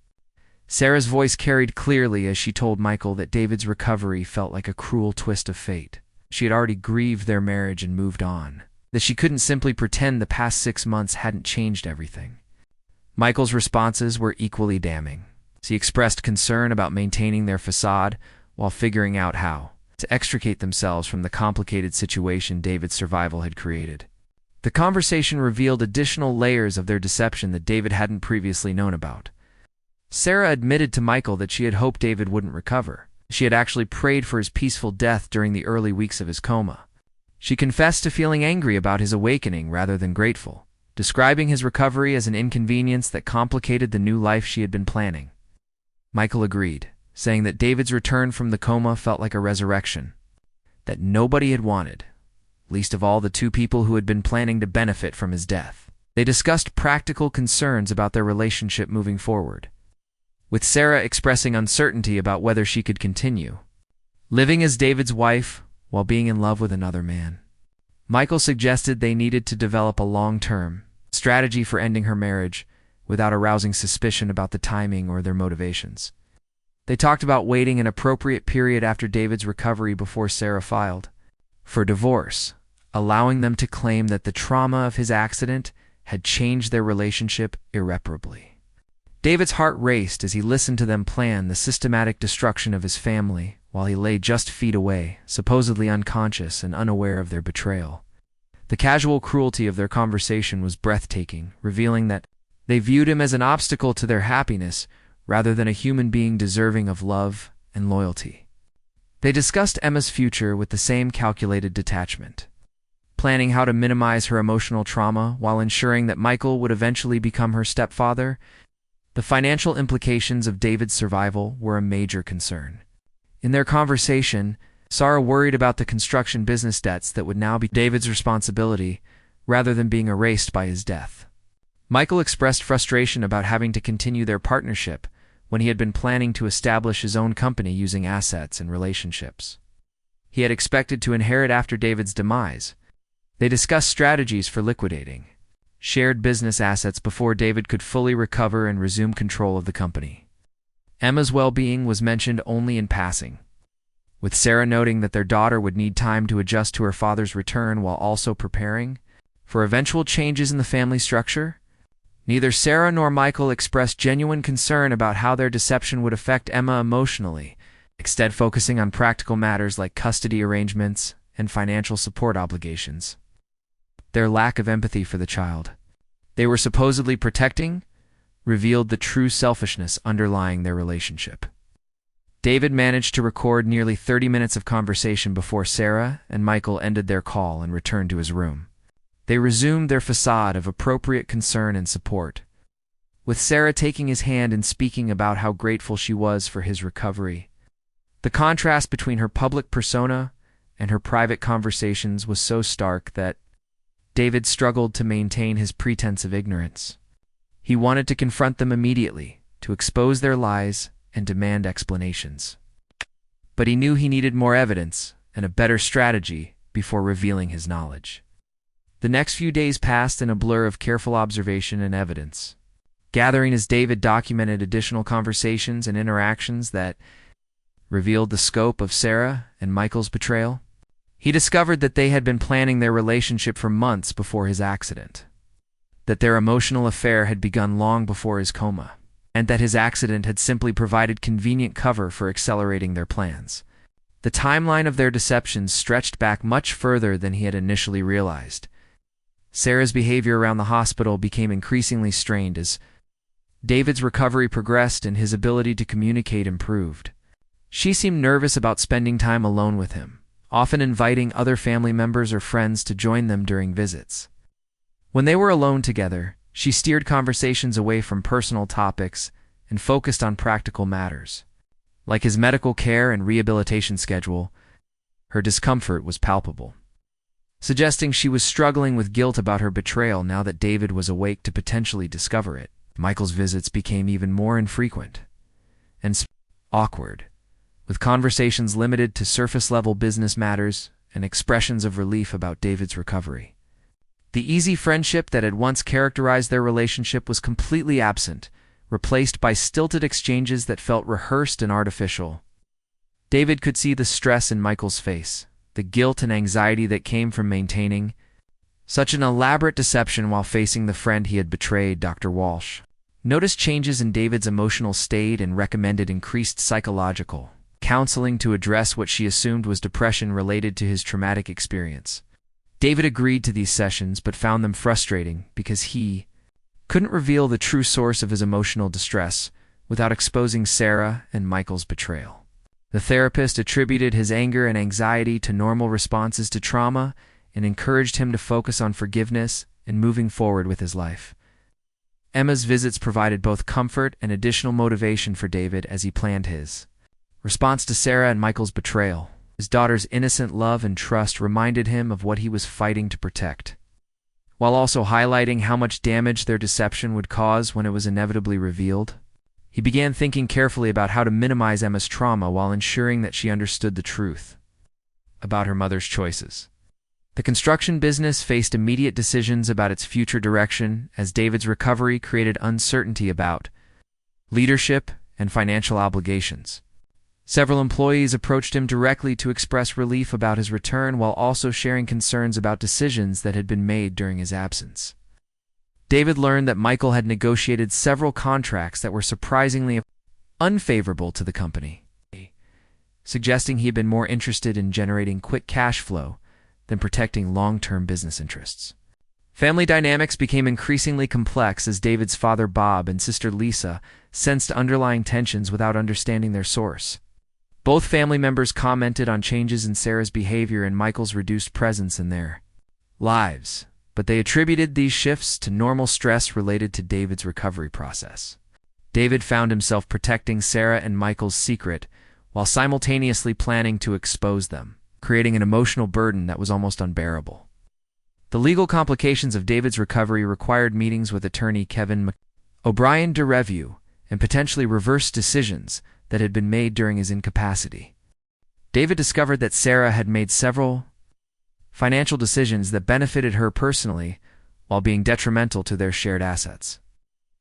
Sarah's voice carried clearly as she told Michael that David's recovery felt like a cruel twist of fate. She had already grieved their marriage and moved on, that she couldn't simply pretend the past 6 months hadn't changed everything. Michael's responses were equally damning. He expressed concern about maintaining their facade while figuring out how to extricate themselves from the complicated situation David's survival had created. The conversation revealed additional layers of their deception that David hadn't previously known about. Sarah admitted to Michael that she had hoped David wouldn't recover. She had actually prayed for his peaceful death during the early weeks of his coma. She confessed to feeling angry about his awakening rather than grateful, describing his recovery as an inconvenience that complicated the new life she had been planning. Michael agreed, saying that David's return from the coma felt like a resurrection that nobody had wanted, least of all the 2 people who had been planning to benefit from his death. They discussed practical concerns about their relationship moving forward, with Sarah expressing uncertainty about whether she could continue living as David's wife while being in love with another man. Michael suggested they needed to develop a long-term strategy for ending her marriage without arousing suspicion about the timing or their motivations. They talked about waiting an appropriate period after David's recovery before Sarah filed for divorce, allowing them to claim that the trauma of his accident had changed their relationship irreparably. David's heart raced as he listened to them plan the systematic destruction of his family while he lay just feet away, supposedly unconscious and unaware of their betrayal. The casual cruelty of their conversation was breathtaking, revealing that they viewed him as an obstacle to their happiness rather than a human being deserving of love and loyalty. They discussed Emma's future with the same calculated detachment, planning how to minimize her emotional trauma while ensuring that Michael would eventually become her stepfather. The financial implications of David's survival were a major concern. In their conversation, Sarah worried about the construction business debts that would now be David's responsibility, rather than being erased by his death. Michael expressed frustration about having to continue their partnership when he had been planning to establish his own company using assets and relationships. He had expected to inherit after David's demise. They discussed strategies for liquidating shared business assets before David could fully recover and resume control of the company. Emma's well-being was mentioned only in passing, with Sarah noting that their daughter would need time to adjust to her father's return while also preparing for eventual changes in the family structure. Neither Sarah nor Michael expressed genuine concern about how their deception would affect Emma emotionally, instead focusing on practical matters like custody arrangements and financial support obligations. Their lack of empathy for the child they were supposedly protecting revealed the true selfishness underlying their relationship. David managed to record nearly 30 minutes of conversation before Sarah and Michael ended their call and returned to his room. They resumed their facade of appropriate concern and support, with Sarah taking his hand and speaking about how grateful she was for his recovery. The contrast between her public persona and her private conversations was so stark that David struggled to maintain his pretense of ignorance. He wanted to confront them immediately, to expose their lies and demand explanations. But he knew he needed more evidence and a better strategy before revealing his knowledge. The next few days passed in a blur of careful observation and evidence, gathering as David documented additional conversations and interactions that revealed the scope of Sarah and Michael's betrayal. He discovered that they had been planning their relationship for months before his accident, that their emotional affair had begun long before his coma, and that his accident had simply provided convenient cover for accelerating their plans. The timeline of their deceptions stretched back much further than he had initially realized. Sarah's behavior around the hospital became increasingly strained as David's recovery progressed and his ability to communicate improved. She seemed nervous about spending time alone with him, often inviting other family members or friends to join them during visits. When they were alone together, she steered conversations away from personal topics and focused on practical matters, like his medical care and rehabilitation schedule. Her discomfort was palpable, suggesting she was struggling with guilt about her betrayal now that David was awake to potentially discover it. Michael's visits became even more infrequent and awkward, with conversations limited to surface-level business matters and expressions of relief about David's recovery. The easy friendship that had once characterized their relationship was completely absent, replaced by stilted exchanges that felt rehearsed and artificial. David could see the stress in Michael's face, the guilt and anxiety that came from maintaining such an elaborate deception while facing the friend he had betrayed. Dr. Walsh noticed changes in David's emotional state and recommended increased psychological counseling to address what she assumed was depression related to his traumatic experience. David agreed to these sessions but found them frustrating because he couldn't reveal the true source of his emotional distress without exposing Sarah and Michael's betrayal. The therapist attributed his anger and anxiety to normal responses to trauma and encouraged him to focus on forgiveness and moving forward with his life. Emma's visits provided both comfort and additional motivation for David as he planned his response to Sarah and Michael's betrayal. His daughter's innocent love and trust reminded him of what he was fighting to protect, while also highlighting how much damage their deception would cause when it was inevitably revealed. He began thinking carefully about how to minimize Emma's trauma while ensuring that she understood the truth about her mother's choices. The construction business faced immediate decisions about its future direction as David's recovery created uncertainty about leadership and financial obligations. Several employees approached him directly to express relief about his return while also sharing concerns about decisions that had been made during his absence. David learned that Michael had negotiated several contracts that were surprisingly unfavorable to the company, suggesting he had been more interested in generating quick cash flow than protecting long-term business interests. Family dynamics became increasingly complex as David's father Bob and sister Lisa sensed underlying tensions without understanding their source. Both family members commented on changes in Sarah's behavior and Michael's reduced presence in their lives, but they attributed these shifts to normal stress related to David's recovery process. David found himself protecting Sarah and Michael's secret while simultaneously planning to expose them, creating an emotional burden that was almost unbearable. The legal complications of David's recovery required meetings with attorney Kevin O'Brien to review and potentially reverse decisions that had been made during his incapacity. David discovered that Sarah had made several financial decisions that benefited her personally while being detrimental to their shared assets.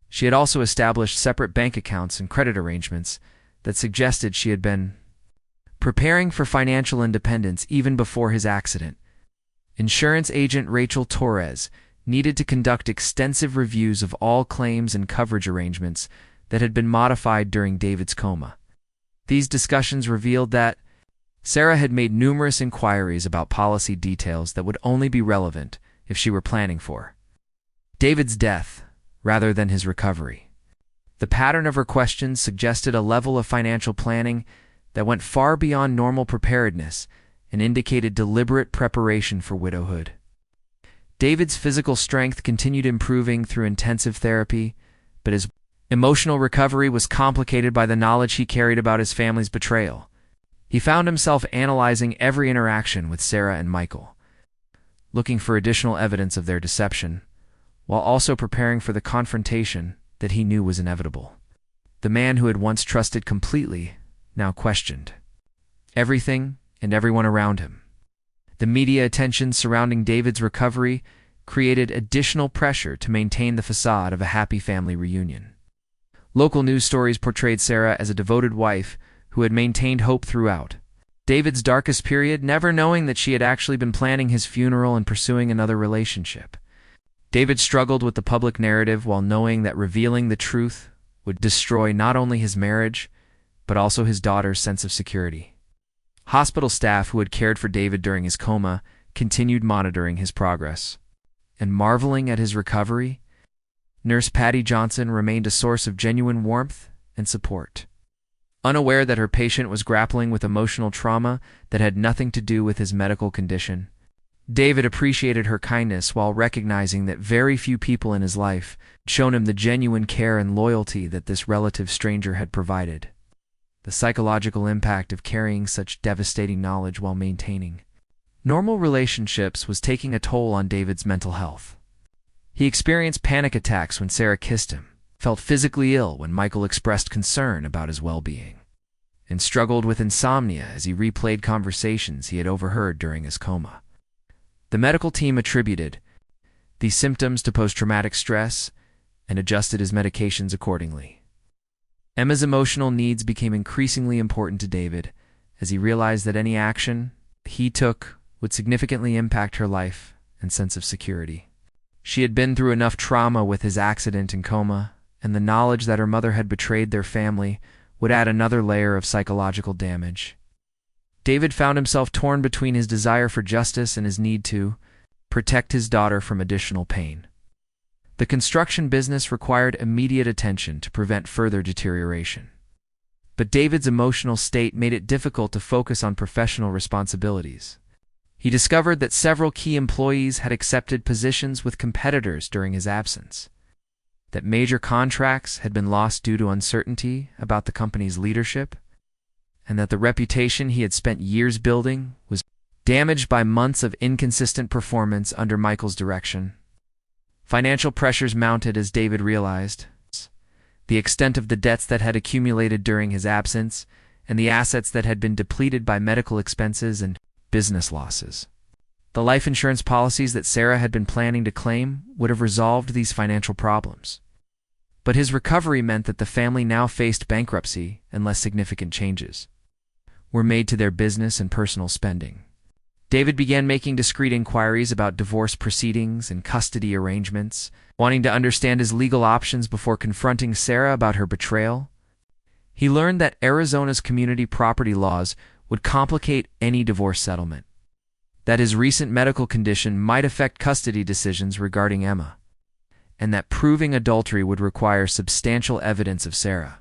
She had also established separate bank accounts and credit arrangements that suggested she had been preparing for financial independence even before his accident. Insurance agent Rachel Torres needed to conduct extensive reviews of all claims and coverage arrangements that had been modified during David's coma. These discussions revealed that Sarah had made numerous inquiries about policy details that would only be relevant if she were planning for David's death rather than his recovery. The pattern of her questions suggested a level of financial planning that went far beyond normal preparedness and indicated deliberate preparation for widowhood. David's physical strength continued improving through intensive therapy, but his emotional recovery was complicated by the knowledge he carried about his family's betrayal. He found himself analyzing every interaction with Sarah and Michael, looking for additional evidence of their deception, while also preparing for the confrontation that he knew was inevitable. The man who had once trusted completely now questioned everything and everyone around him. The media attention surrounding David's recovery created additional pressure to maintain the facade of a happy family reunion. Local news stories portrayed Sarah as a devoted wife who had maintained hope throughout David's darkest period, never knowing that she had actually been planning his funeral and pursuing another relationship. David struggled with the public narrative while knowing that revealing the truth would destroy not only his marriage, but also his daughter's sense of security. Hospital staff who had cared for David during his coma continued monitoring his progress. And marveling at his recovery, Nurse Patty Johnson remained a source of genuine warmth and support. Unaware that her patient was grappling with emotional trauma that had nothing to do with his medical condition, David appreciated her kindness while recognizing that very few people in his life had shown him the genuine care and loyalty that this relative stranger had provided. The psychological impact of carrying such devastating knowledge while maintaining normal relationships was taking a toll on David's mental health. He experienced panic attacks when Sarah kissed him, felt physically ill when Michael expressed concern about his well-being, and struggled with insomnia as he replayed conversations he had overheard during his coma. The medical team attributed these symptoms to post-traumatic stress and adjusted his medications accordingly. Emma's emotional needs became increasingly important to David as he realized that any action he took would significantly impact her life and sense of security. She had been through enough trauma with his accident and coma, and the knowledge that her mother had betrayed their family would add another layer of psychological damage. David found himself torn between his desire for justice and his need to protect his daughter from additional pain. The construction business required immediate attention to prevent further deterioration. But David's emotional state made it difficult to focus on professional responsibilities. He discovered that several key employees had accepted positions with competitors during his absence, that major contracts had been lost due to uncertainty about the company's leadership, and that the reputation he had spent years building was damaged by months of inconsistent performance under Michael's direction. Financial pressures mounted as David realized the extent of the debts that had accumulated during his absence and the assets that had been depleted by medical expenses and business losses. The life insurance policies that Sarah had been planning to claim would have resolved these financial problems. But his recovery meant that the family now faced bankruptcy unless significant changes were made to their business and personal spending. David began making discreet inquiries about divorce proceedings and custody arrangements, wanting to understand his legal options before confronting Sarah about her betrayal. He learned that Arizona's community property laws would complicate any divorce settlement, that his recent medical condition might affect custody decisions regarding Emma, and that proving adultery would require substantial evidence of Sarah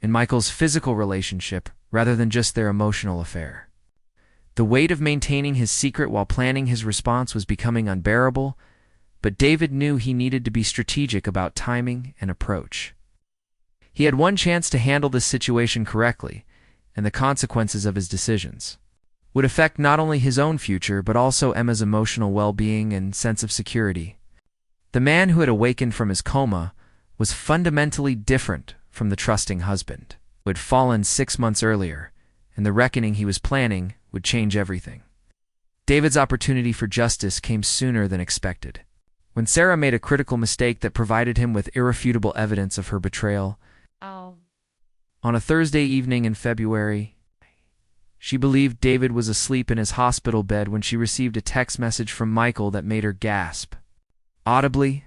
and Michael's physical relationship rather than just their emotional affair. The weight of maintaining his secret while planning his response was becoming unbearable, but David knew he needed to be strategic about timing and approach. He had one chance to handle this situation correctly, and the consequences of his decisions would affect not only his own future but also Emma's emotional well-being and sense of security. The man who had awakened from his coma was fundamentally different from the trusting husband who had fallen 6 months earlier, and the reckoning he was planning would change everything. David's opportunity for justice came sooner than expected. When Sarah made a critical mistake that provided him with irrefutable evidence of her betrayal, on a Thursday evening in February, she believed David was asleep in his hospital bed when she received a text message from Michael that made her gasp. Audibly,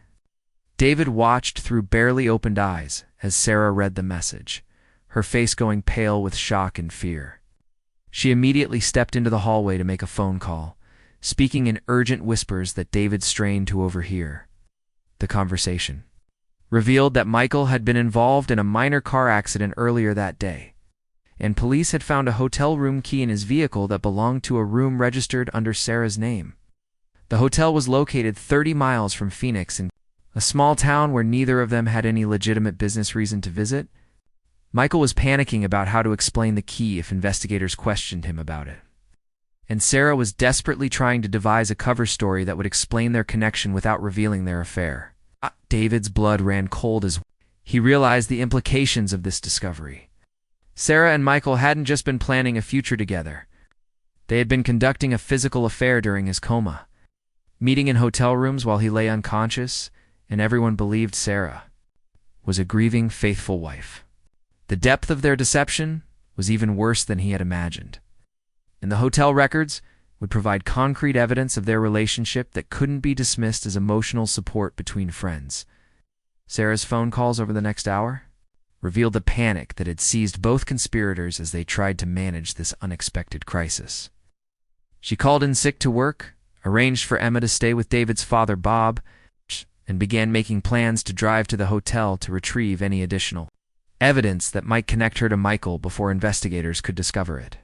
David watched through barely opened eyes as Sarah read the message, her face going pale with shock and fear. She immediately stepped into the hallway to make a phone call, speaking in urgent whispers that David strained to overhear. The conversation revealed that Michael had been involved in a minor car accident earlier that day, and police had found a hotel room key in his vehicle that belonged to a room registered under Sarah's name. The hotel was located 30 miles from Phoenix, in a small town where neither of them had any legitimate business reason to visit. Michael was panicking about how to explain the key if investigators questioned him about it, and Sarah was desperately trying to devise a cover story that would explain their connection without revealing their affair. David's blood ran cold as he realized the implications of this discovery. Sarah and Michael hadn't just been planning a future together. They had been conducting a physical affair during his coma, meeting in hotel rooms while he lay unconscious, and everyone believed Sarah was a grieving, faithful wife. The depth of their deception was even worse than he had imagined, and the hotel records would provide concrete evidence of their relationship that couldn't be dismissed as emotional support between friends. Sarah's phone calls over the next hour revealed the panic that had seized both conspirators as they tried to manage this unexpected crisis. She called in sick to work, arranged for Emma to stay with David's father, Bob, and began making plans to drive to the hotel to retrieve any additional evidence that might connect her to Michael before investigators could discover it.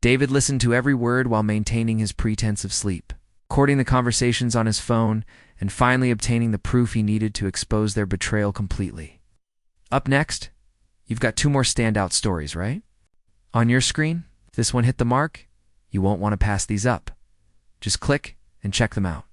David listened to every word while maintaining his pretense of sleep, recording the conversations on his phone, and finally obtaining the proof he needed to expose their betrayal completely. Up next, you've got 2 more standout stories, right? On your screen, if this one hit the mark, you won't want to pass these up. Just click and check them out.